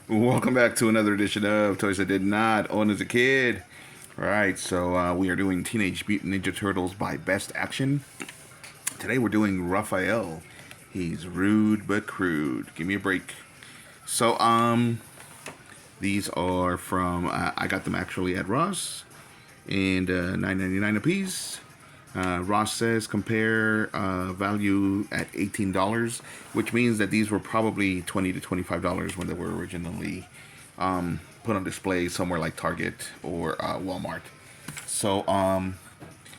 Welcome back to another edition of Toys I Did Not Own as a Kid. Alright, so we are doing Teenage Mutant Ninja Turtles by Best Action. Today we're doing Raphael. He's rude but crude. Give me a break. So, these are from, I got them actually at Ross, and $9.99 a piece. Ross says compare value at $18, which means that these were probably $20 to $25 when they were originally put on display somewhere like Target or Walmart. So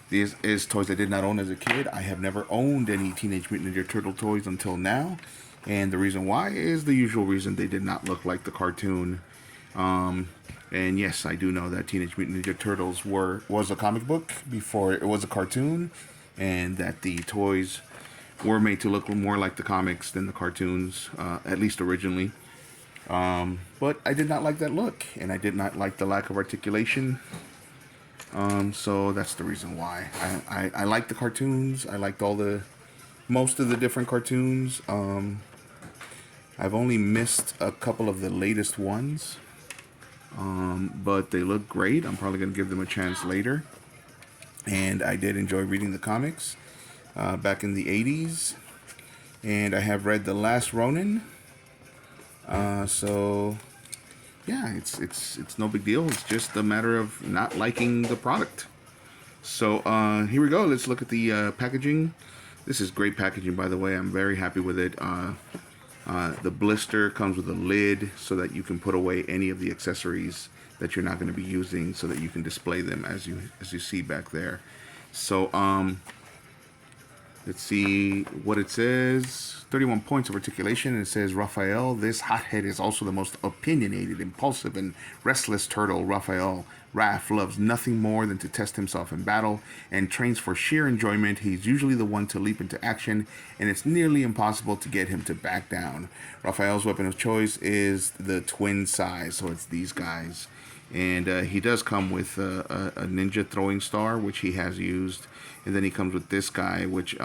this is toys I did not own as a kid. I have never owned any Teenage Mutant Ninja Turtle toys until now, and the reason why is the usual reason: they did not look like the cartoon. And yes, I do know that Teenage Mutant Ninja Turtles was a comic book before it was a cartoon, and that the toys were made to look more like the comics than the cartoons, at least originally. But I did not like that look, and I did not like the lack of articulation. So that's the reason why. I liked the cartoons. I liked most of the different cartoons. I've only missed a couple of the latest ones. But they look great. I'm probably going to give them a chance later. And I did enjoy reading the comics back in the 80s. And I have read The Last Ronin. So, yeah, it's no big deal. It's just a matter of not liking the product. So, here we go. Let's look at the packaging. This is great packaging, by the way. I'm very happy with it. The blister comes with a lid so that you can put away any of the accessories that you're not going to be using, so that you can display them as you see back there. So let's see what it says. 31 points of articulation, and it says, Raphael, this hothead is also the most opinionated, impulsive, and restless turtle. Raph loves nothing more than to test himself in battle and trains for sheer enjoyment. He's usually the one to leap into action, and it's nearly impossible to get him to back down. Raphael's weapon of choice is the twin size, so it's these guys. And he does come with a ninja throwing star, which he has used. And then he comes with this guy, which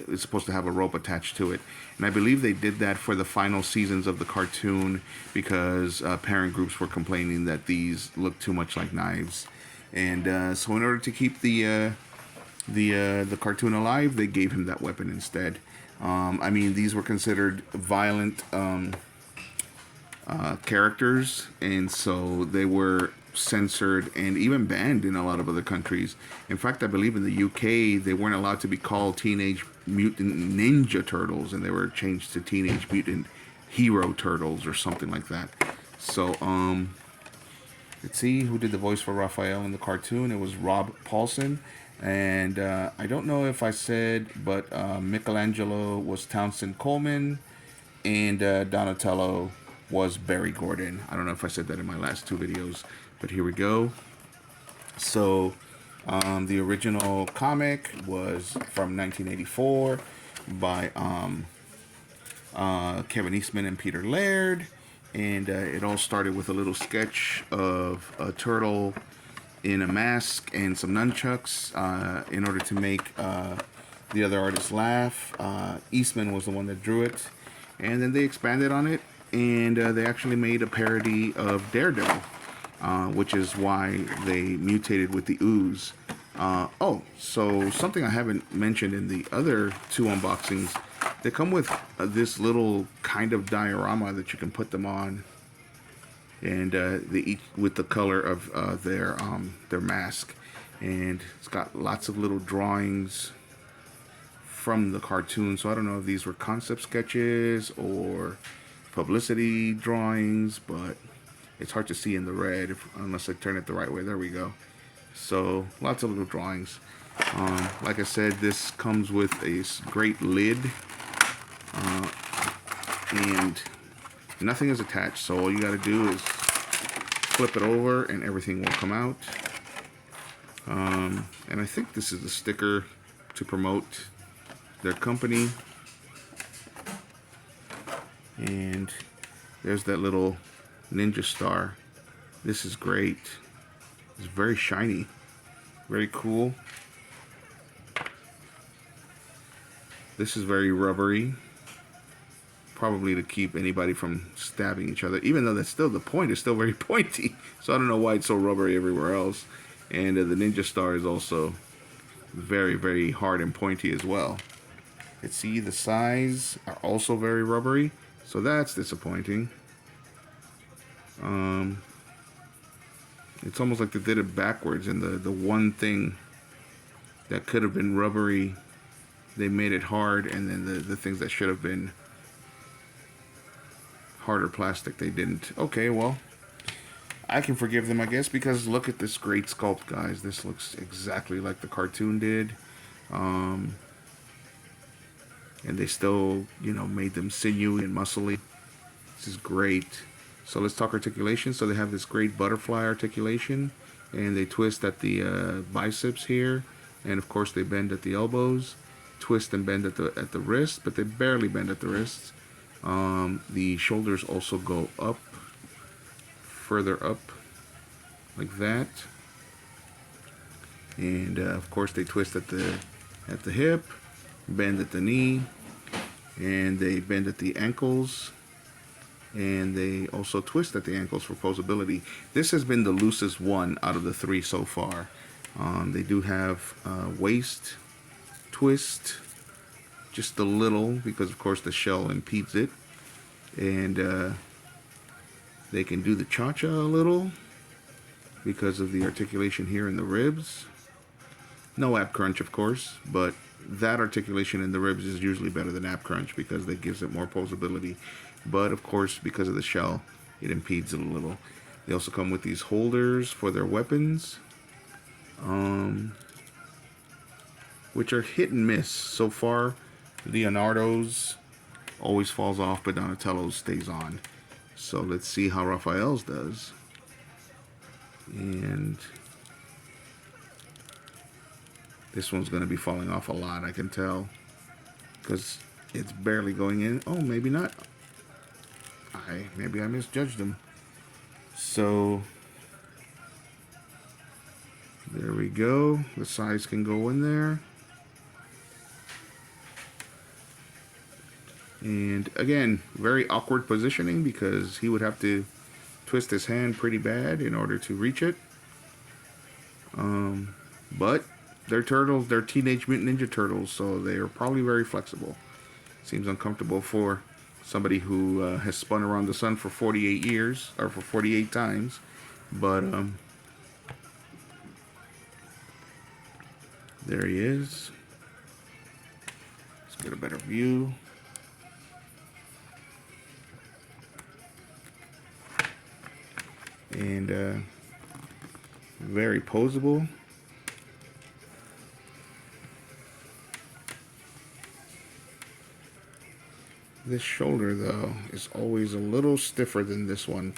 is supposed to have a rope attached to it. And I believe they did that for the final seasons of the cartoon because parent groups were complaining that these look too much like knives. And so in order to keep the cartoon alive, they gave him that weapon instead. I mean, these were considered violent characters, and so they were censored and even banned in a lot of other countries. In fact, I believe in the UK they weren't allowed to be called Teenage Mutant Ninja Turtles, and they were changed to Teenage Mutant Hero Turtles or something like that. So let's see who did the voice for Raphael in the cartoon. It was Rob Paulson, and I don't know if I said, but Michelangelo was Townsend Coleman, and Donatello was Barry Gordon. I don't know if I said that in my last two videos, but here we go. So the original comic was from 1984 by Kevin Eastman and Peter Laird, and it all started with a little sketch of a turtle in a mask and some nunchucks in order to make the other artists laugh. Eastman was the one that drew it, and then they expanded on it, and they actually made a parody of Daredevil, which is why they mutated with the ooze. So something I haven't mentioned in the other two unboxings, they come with this little kind of diorama that you can put them on, and they each with the color of their mask, and it's got lots of little drawings from the cartoon. So I don't know if these were concept sketches or publicity drawings, but it's hard to see in the red unless I turn it the right way. There we go. So lots of little drawings. Like I said, this comes with a great lid, and nothing is attached, so all you got to do is flip it over and everything will come out. And I think this is the sticker to promote their company. And there's that little ninja star. This is great. It's very shiny. Very cool. This is very rubbery. Probably to keep anybody from stabbing each other. Even though that's still, the point is still very pointy. So I don't know why it's so rubbery everywhere else. And the Ninja Star is also very, very hard and pointy as well. You can see the sides are also very rubbery. So that's disappointing. It's almost like they did it backwards, and the one thing that could have been rubbery, they made it hard, and then the things that should have been harder plastic, they didn't. Okay, well, I can forgive them, I guess, because look at this great sculpt, guys. This looks exactly like the cartoon did. And they still, you know, made them sinewy and muscly. This is great. So let's talk articulation. So they have this great butterfly articulation, and they twist at the biceps here, and of course they bend at the elbows, twist and bend at the wrist, but they barely bend at the wrists. The shoulders also go up, further up, like that, and of course they twist at the hip, bend at the knee, and they bend at the ankles. And they also twist at the ankles for posability. This has been the loosest one out of the three so far. They do have waist twist, just a little, because of course the shell impedes it. And they can do the cha-cha a little because of the articulation here in the ribs. No ab crunch, of course, but that articulation in the ribs is usually better than ab crunch because that gives it more posability. But of course, because of the shell, it impedes it a little. They also come with these holders for their weapons, which are hit and miss. So far, Leonardo's always falls off, but Donatello's stays on. So let's see how Raphael's does. And this one's going to be falling off a lot, I can tell, because it's barely going in. Oh, maybe not. Maybe I misjudged them. So there we go. The size can go in there. And again, very awkward positioning because he would have to twist his hand pretty bad in order to reach it. But they're turtles. They're Teenage Mutant Ninja Turtles, so they are probably very flexible. Seems uncomfortable for somebody who has spun around the sun for 48 years, or for 48 times. But there he is. Let's get a better view. And very posable. This shoulder, though, is always a little stiffer than this one.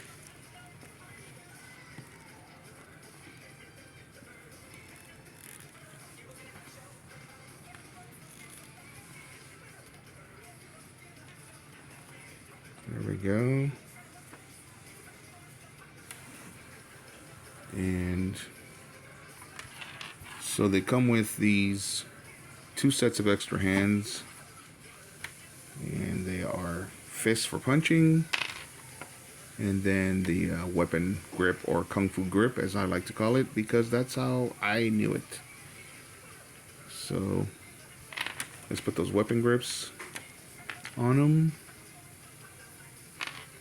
There we go. And so they come with these 2 sets of extra hands. And they are fists for punching, and then the weapon grip, or kung fu grip as I like to call it, because that's how I knew it. So let's put those weapon grips on them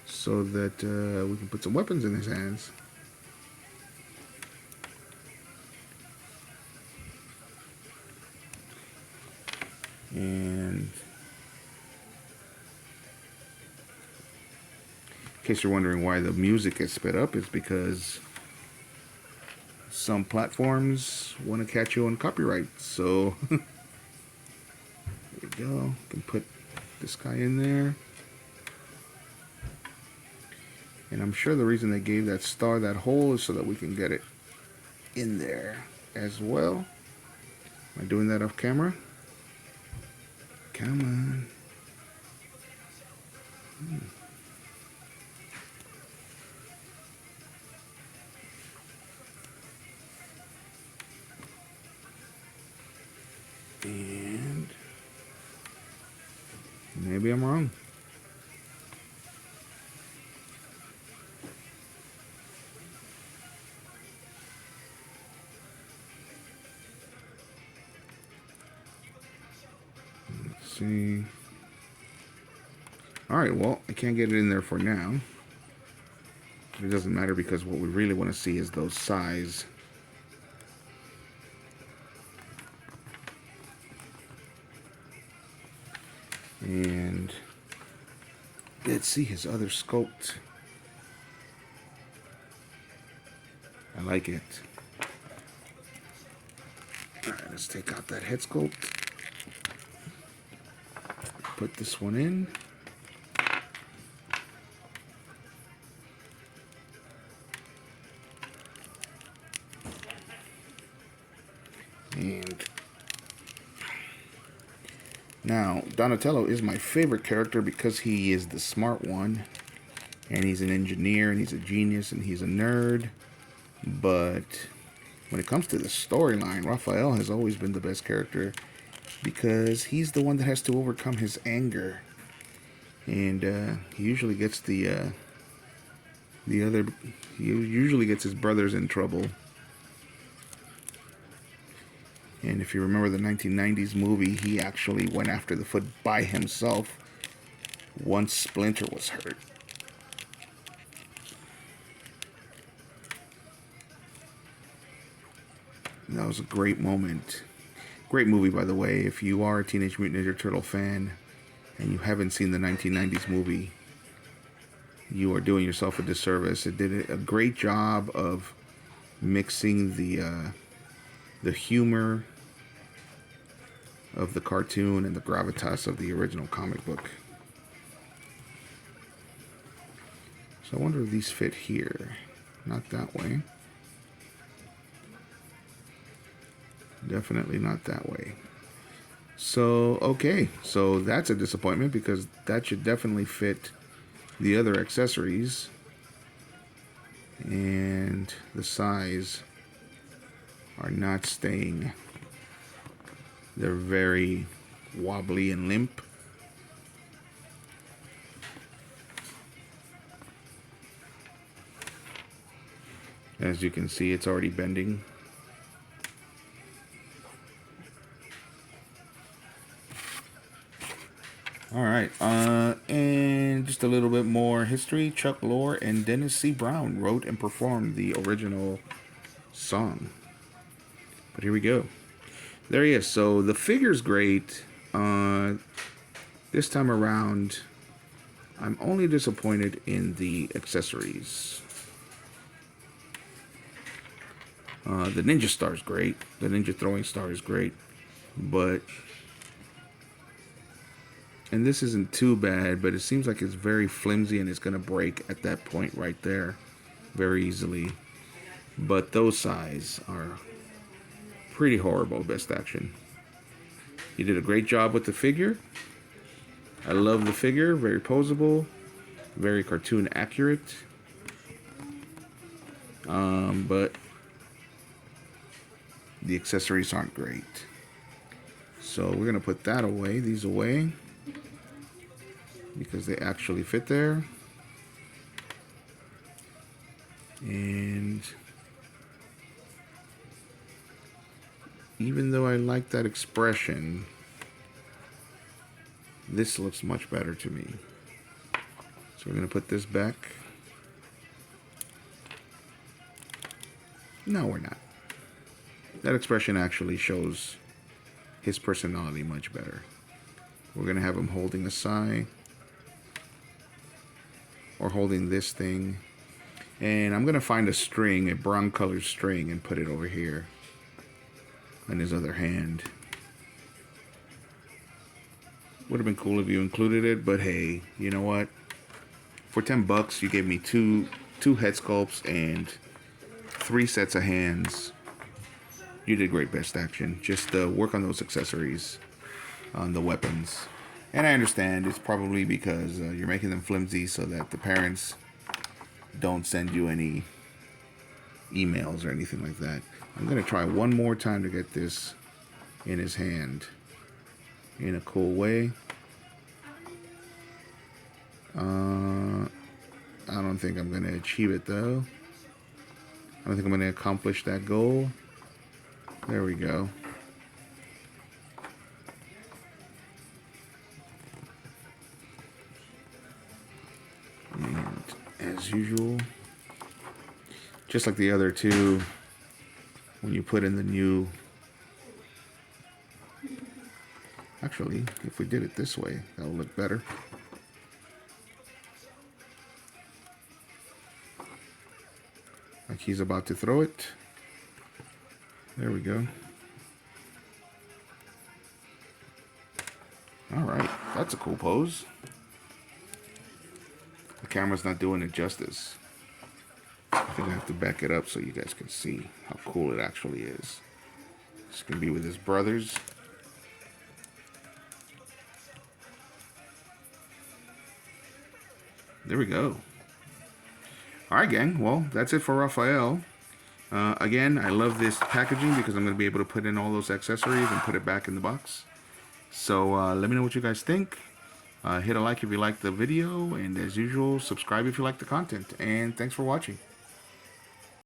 so that we can put some weapons in his hands. And in case you're wondering why the music is sped up, is because some platforms want to catch you on copyright. So there we go. Can put this guy in there. And I'm sure the reason they gave that star that hole is so that we can get it in there as well. Am I doing that off camera? Come on. And maybe I'm wrong. Let's see. Alright, well, I can't get it in there for now. It doesn't matter because what we really want to see is those size. And let's see his other sculpt. I like it. Alright, let's take out that head sculpt. Put this one in. And now, Donatello is my favorite character because he is the smart one. And he's an engineer, and he's a genius, and he's a nerd. But when it comes to the storyline, Raphael has always been the best character because he's the one that has to overcome his anger. And he usually gets he usually gets his brothers in trouble. And if you remember the 1990s movie, he actually went after the Foot by himself once Splinter was hurt. And that was a great moment. Great movie, by the way. If you are a Teenage Mutant Ninja Turtle fan and you haven't seen the 1990s movie, you are doing yourself a disservice. It did a great job of mixing the humor of the cartoon and the gravitas of the original comic book. So I wonder if these fit here. Not that way. Definitely not that way. So, okay. So that's a disappointment because that should definitely fit the other accessories. And the size are not staying. They're very wobbly and limp. As you can see, it's already bending. Alright, and just a little bit more history. Chuck Lorre and Dennis C. Brown wrote and performed the original song. But here we go. There he is. So the figure's great. This time around, I'm only disappointed in the accessories. The ninja star is great. The ninja throwing star is great. But, and this isn't too bad, but it seems like it's very flimsy and it's going to break at that point right there very easily. But those size are pretty horrible, Best Action. You did a great job with the figure. I love the figure. Very poseable. Very cartoon accurate. But the accessories aren't great. So we're going to put that away, these away, because they actually fit there. And even though I like that expression, this looks much better to me. So we're going to put this back. No, we're not. That expression actually shows his personality much better. We're going to have him holding a sigh or holding this thing. And I'm going to find a string, a brown colored string, and put it over here on his other hand. Would have been cool if you included it, but hey, you know what? For $10, you gave me two head sculpts and 3 sets of hands. You did great, Best Action. Just work on those accessories, on the weapons. And I understand it's probably because you're making them flimsy so that the parents don't send you any emails or anything like that. I'm going to try one more time to get this in his hand. in a cool way. I don't think I'm going to achieve it though. I don't think I'm going to accomplish that goal. There we go. And as usual, just like the other two, when you put in the new... Actually, if we did it this way, that'll look better. Like he's about to throw it. There we go. Alright, that's a cool pose. The camera's not doing it justice. I think I have to back it up so you guys can see how cool it actually is. It's going to be with his brothers. There we go. Alright, gang. Well, that's it for Raphael. Again, I love this packaging because I'm going to be able to put in all those accessories and put it back in the box. So let me know what you guys think. Hit a like if you liked the video. And as usual, subscribe if you like the content. And thanks for watching.